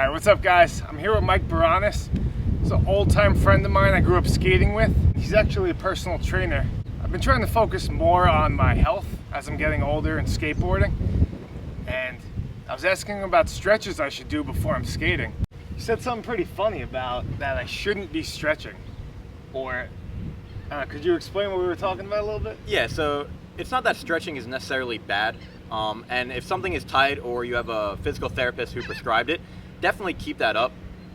All right, what's up, guys? I'm here with Mike Bouranis. He's an old-time friend of mine I grew up skating with. He's actually a personal trainer. I've been trying to focus more on my health as I'm getting older and skateboarding. And I was asking him about stretches I should do before I'm skating. He said something pretty funny about that I shouldn't be stretching. Or, could you explain what we were talking about a little bit? Yeah, so it's not that stretching is necessarily bad. And if something is tight or you have a physical therapist who prescribed it, definitely keep that up.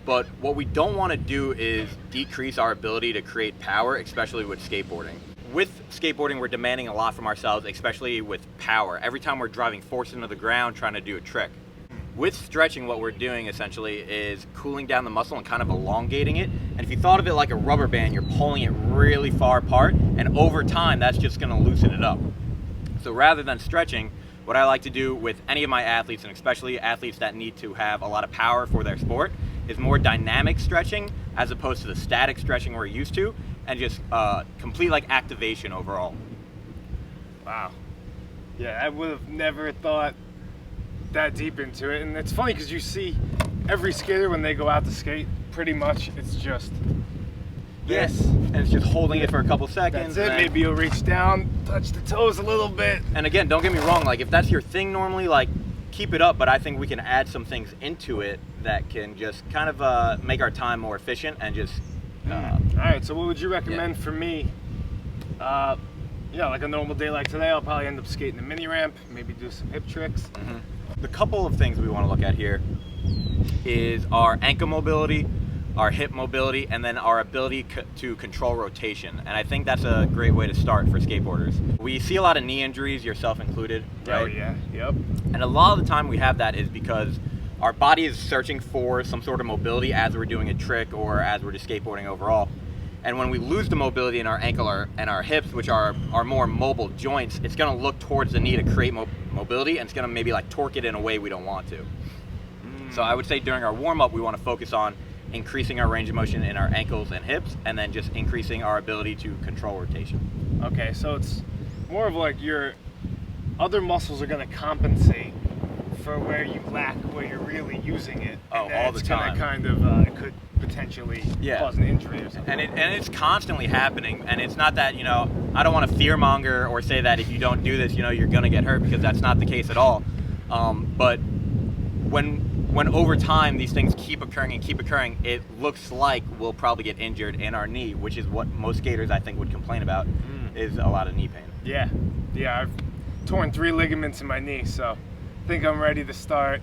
But what we don't want to do is decrease our ability to create power, especially with skateboarding. With skateboarding, we're demanding a lot from ourselves, especially with power. Every time we're driving force into the ground, trying to do a trick. With stretching, what we're doing essentially is cooling down the muscle and kind of elongating it. And if you thought of it like a rubber band, you're pulling it really far apart, and over time, that's just gonna loosen it up. So rather than stretching, what I like to do with any of my athletes, and especially athletes that need to have a lot of power for their sport, is more dynamic stretching as opposed to the static stretching we're used to, and just complete like activation overall. Wow. Yeah, I would have never thought that deep into it. And it's funny because you see every skater when they go out to skate, pretty much it's just Yes, and it's just holding it for a couple seconds. That's it. Maybe you'll reach down, touch the toes a little bit. And again, don't get me wrong, like if that's your thing normally, like keep it up, but I think we can add some things into it that can just kind of make our time more efficient and just all right, so what would you recommend for me? Like a normal day like today, I'll probably end up skating a mini ramp, maybe do some hip tricks. Mm-hmm. The couple of things we want to look at here is our ankle mobility, our hip mobility, and then our ability to control rotation. And I think that's a great way to start for skateboarders. We see a lot of knee injuries, yourself included, right? Oh yeah, yep. And a lot of the time we have that is because our body is searching for some sort of mobility as we're doing a trick or as we're just skateboarding overall. And when we lose the mobility in our ankle and our hips, which are our more mobile joints, it's gonna look towards the knee to create mobility, and it's gonna maybe like torque it in a way we don't want to. So I would say during our warm-up, we wanna focus on increasing our range of motion in our ankles and hips, and then just increasing our ability to control rotation. Okay, so it's more of like your other muscles are going to compensate for where you lack, where you're really using it. Oh, all the time. It's going to kind of, it could potentially cause an injury or something. And it's constantly happening, and it's not that, I don't want to fearmonger or say that if you don't do this, you're going to get hurt, because that's not the case at all. But when over time these things keep occurring, it looks like we'll probably get injured in our knee, which is what most skaters I think would complain about, is a lot of knee pain. Yeah, I've torn 3 ligaments in my knee, so I think I'm ready to start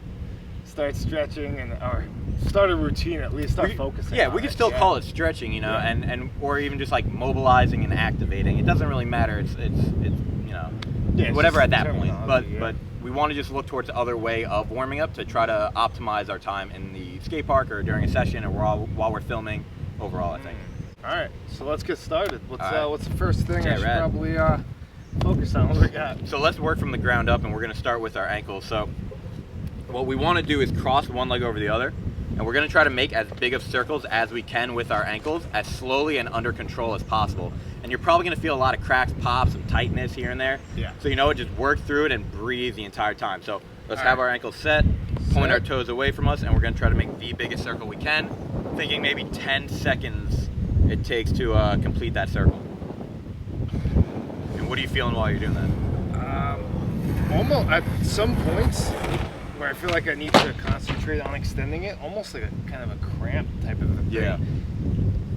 stretching or start a routine, at least start focusing. Yeah, we can still call it stretching, and or even just like mobilizing and activating. It doesn't really matter. It's whatever at that point. But we want to just look towards the other way of warming up to try to optimize our time in the skate park or during a session or while we're filming overall, I think. All right, so let's get started. What's the first thing I should rad. probably focus on? What do we got? So let's work from the ground up, and we're going to start with our ankles. So what we want to do is cross one leg over the other, and we're going to try to make as big of circles as we can with our ankles, as slowly and under control as possible. And you're probably going to feel a lot of cracks, pops, some tightness here and there. Yeah. So just work through it and breathe the entire time. So let's have our ankles set, point our toes away from us, and we're going to try to make the biggest circle we can, thinking maybe 10 seconds it takes to complete that circle. And what are you feeling while you're doing that? Almost at some points where I feel like I need to concentrate on extending it, almost like a kind of a cramp type of thing. Yeah.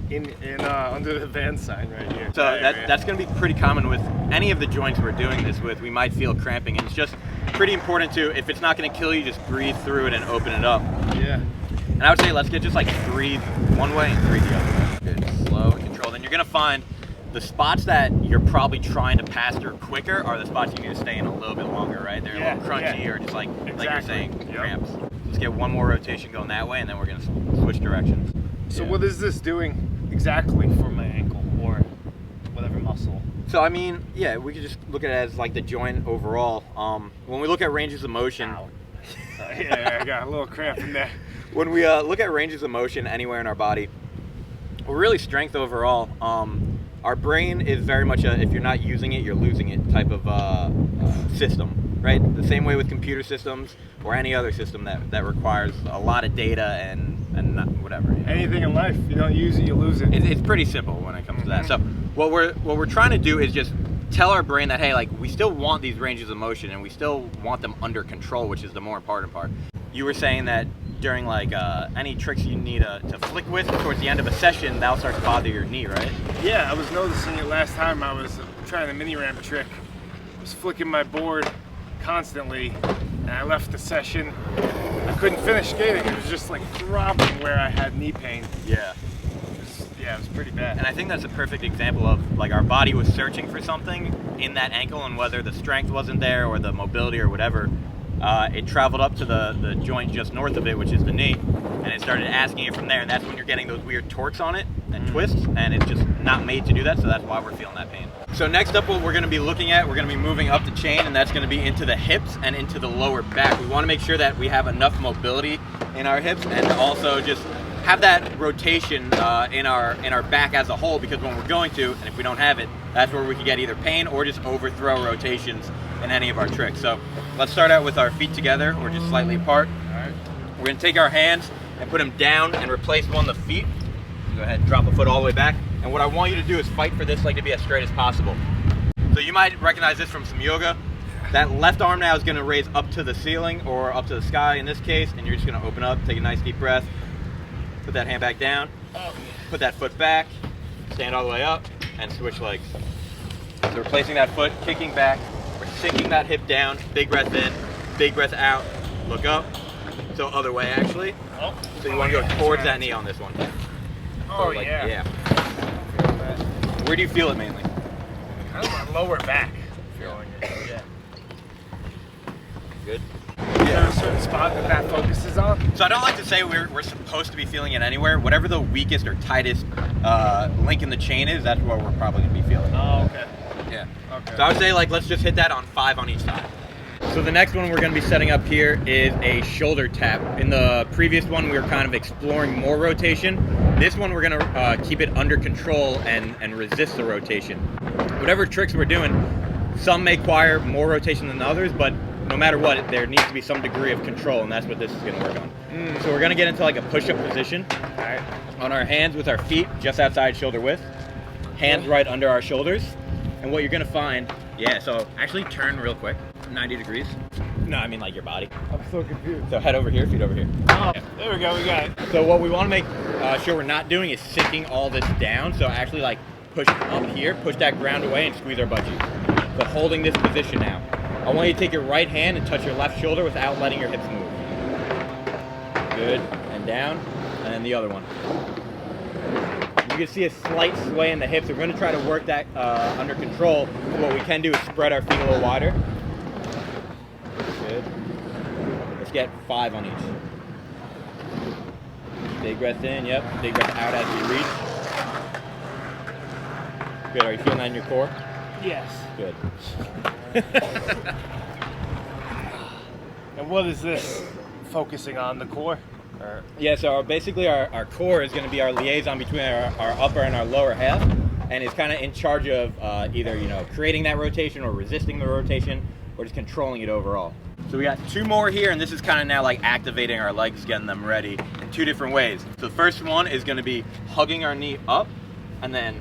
In under the van sign right here. So that's going to be pretty common with any of the joints we're doing this with. We might feel cramping, and it's just pretty important to, if it's not going to kill you, just breathe through it and open it up. Yeah. And I would say let's get just like 3 one way and 3 the other way. Good, slow and controlled. And you're going to find the spots that you're probably trying to pass through quicker are the spots you need to stay in a little bit longer, right? They're a little crunchy or just like you're saying, cramps. Let's get one more rotation going that way, and then we're going to switch directions. So what is this doing exactly for my ankle or whatever muscle? So I mean, we could just look at it as like the joint overall. When we look at ranges of motion, I got a little cramp in there. When we look at ranges of motion anywhere in our body, we're really strength overall. Our brain is very much a, if you're not using it, you're losing it type of system, right? The same way with computer systems or any other system that requires a lot of data and not, whatever. You know? Anything in life, you don't use it, you lose it. It's pretty simple when it comes to that. So what we're trying to do is just tell our brain that, hey, like, we still want these ranges of motion and we still want them under control, which is the more important part. You were saying that during like any tricks you need to flick with towards the end of a session, that'll start to bother your knee, right? Yeah, I was noticing it last time I was trying a mini ramp trick. I was flicking my board constantly and I left the session. I couldn't finish skating. It was just like throbbing where I had knee pain. Yeah. It was pretty bad. And I think that's a perfect example of like our body was searching for something in that ankle, and whether the strength wasn't there or the mobility or whatever, it traveled up to the joint just north of it, which is the knee, and it started asking it from there, and that's when you're getting those weird torques on it and twists, and it's just not made to do that, so that's why we're feeling that pain. So next up, what we're gonna be looking at, we're gonna be moving up the chain, and that's gonna be into the hips and into the lower back. We wanna make sure that we have enough mobility in our hips and also just have that rotation in our back as a whole, because when we're going to, and if we don't have it, that's where we can get either pain or just overthrow rotations in any of our tricks. So let's start out with our feet together or just slightly apart. All right. We're gonna take our hands and put them down and replace one of the feet. Go ahead and drop a foot all the way back. And what I want you to do is fight for this leg to be as straight as possible. So you might recognize this from some yoga. That left arm now is gonna raise up to the ceiling or up to the sky in this case, and you're just gonna open up, take a nice deep breath. Put that hand back down, put that foot back, stand all the way up, and switch legs. So replacing that foot, kicking back, we're sinking that hip down, big breath in, big breath out, look up. So other way actually. So you want to go towards that knee on this one. Oh, like, yeah. Where do you feel it mainly? Kind of my lower back. Feeling it. Yeah. Good. Is there a certain spot that focuses on? So I don't like to say we're supposed to be feeling it anywhere. Whatever the weakest or tightest link in the chain is, that's where we're probably going to be feeling it. Oh, okay. Yeah. Okay. So I would say, like, let's just hit that on 5 on each side. So the next one we're going to be setting up here is a shoulder tap. In the previous one, we were kind of exploring more rotation. This one, we're going to keep it under control and resist the rotation. Whatever tricks we're doing, some may require more rotation than others, but no matter what, there needs to be some degree of control, and that's what this is going to work on. So we're going to get into like a push-up position. All right. On our hands with our feet just outside shoulder width. Hands right under our shoulders. And what you're going to find, so actually turn real quick, 90 degrees. No, I mean like your body. I'm so confused. So head over here, feet over here. Oh, there we go, we got it. So what we want to make sure we're not doing is sinking all this down. So actually like push up here, push that ground away and squeeze our butt cheeks. So holding this position now. I want you to take your right hand and touch your left shoulder without letting your hips move. Good, and down, and then the other one. You can see a slight sway in the hips. We're going to try to work that under control. So what we can do is spread our feet a little wider. Good. Let's get 5 on each. Big breath in, yep. Big breath out as you reach. Good, are you feeling that in your core? Yes. Good. And what is this focusing on, the core? Or? Yeah, so basically our core is going to be our liaison between our upper and our lower half, and it's kind of in charge of either creating that rotation or resisting the rotation or just controlling it overall. So we got 2 more here, and this is kind of now like activating our legs, getting them ready in 2 different ways. So the first one is going to be hugging our knee up and then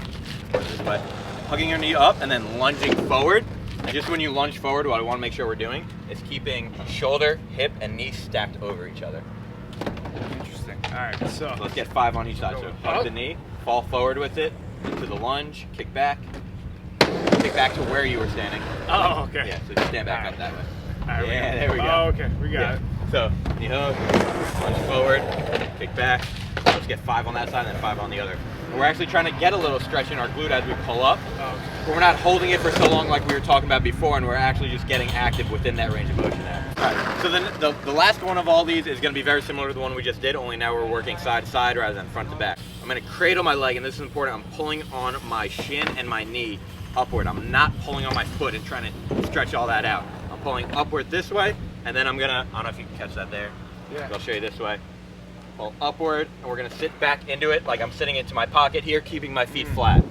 hugging your knee up and then lunging forward. And just when you lunge forward, what I want to make sure we're doing is keeping shoulder, hip, and knee stacked over each other. Interesting. All right, so Let's get 5 on each side. So hug the knee, fall forward with it, into the lunge, kick back to where you were standing. Oh, okay. Yeah, so just stand back up that way. All right, Yeah, there we go. Oh, okay, we got it. So knee hug, lunge forward, kick back. Let's get 5 on that side and then 5 on the other. And we're actually trying to get a little stretch in our glute as we pull up. But we're not holding it for so long like we were talking about before, and we're actually just getting active within that range of motion now. All right, so then the last one of all these is going to be very similar to the one we just did, only now we're working side to side rather than front to back. I'm going to cradle my leg, and this is important. I'm pulling on my shin and my knee upward. I'm not pulling on my foot and trying to stretch all that out. I'm pulling upward this way, and then I'm going to, I don't know if you can catch that there. Yeah. I'll show you this way. Pull upward, and we're going to sit back into it like I'm sitting into my pocket here, keeping my feet flat.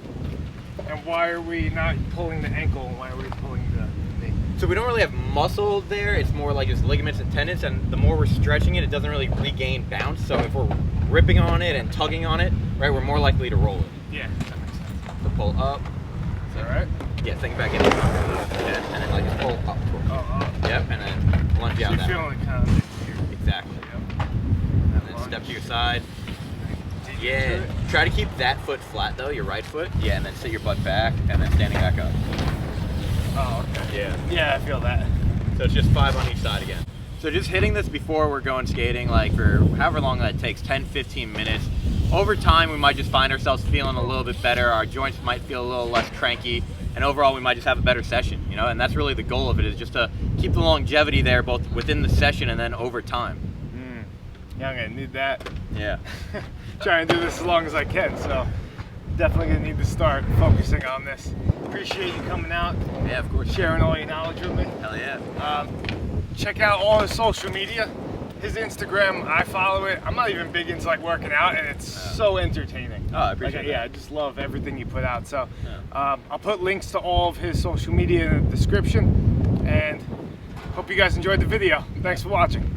And why are we not pulling the ankle and why are we pulling the knee? So we don't really have muscle there. It's more like just ligaments and tendons, and the more we're stretching it, it doesn't really regain bounce. So if we're ripping on it and tugging on it, right, we're more likely to roll it. Yeah, that makes sense. So pull up. Is that right? Yeah, sink back in. Yeah, and then like just pull up towards you. Yep, and then lunge out that way. Feeling it kind of here. Exactly. Yep. And then step to your side. Yeah. Try to keep that foot flat though, your right foot. Yeah, and then sit your butt back, and then standing back up. Oh, okay. Yeah. Yeah, I feel that. So it's just 5 on each side again. So just hitting this before we're going skating, like for however long that takes, 10, 15 minutes. Over time, we might just find ourselves feeling a little bit better. Our joints might feel a little less cranky, and overall, we might just have a better session, you know? And that's really the goal of it, is just to keep the longevity there, both within the session and then over time. Yeah, I'm gonna need that. Yeah. Trying to do this as long as I can, so definitely gonna need to start focusing on this. Appreciate you coming out. Yeah, of course. Sharing all your knowledge with me. Hell yeah. Check out all his social media. His Instagram, I follow it. I'm not even big into like working out, and it's so entertaining. Oh, I appreciate that. Yeah, I just love everything you put out. So I'll put links to all of his social media in the description, and hope you guys enjoyed the video. Thanks for watching.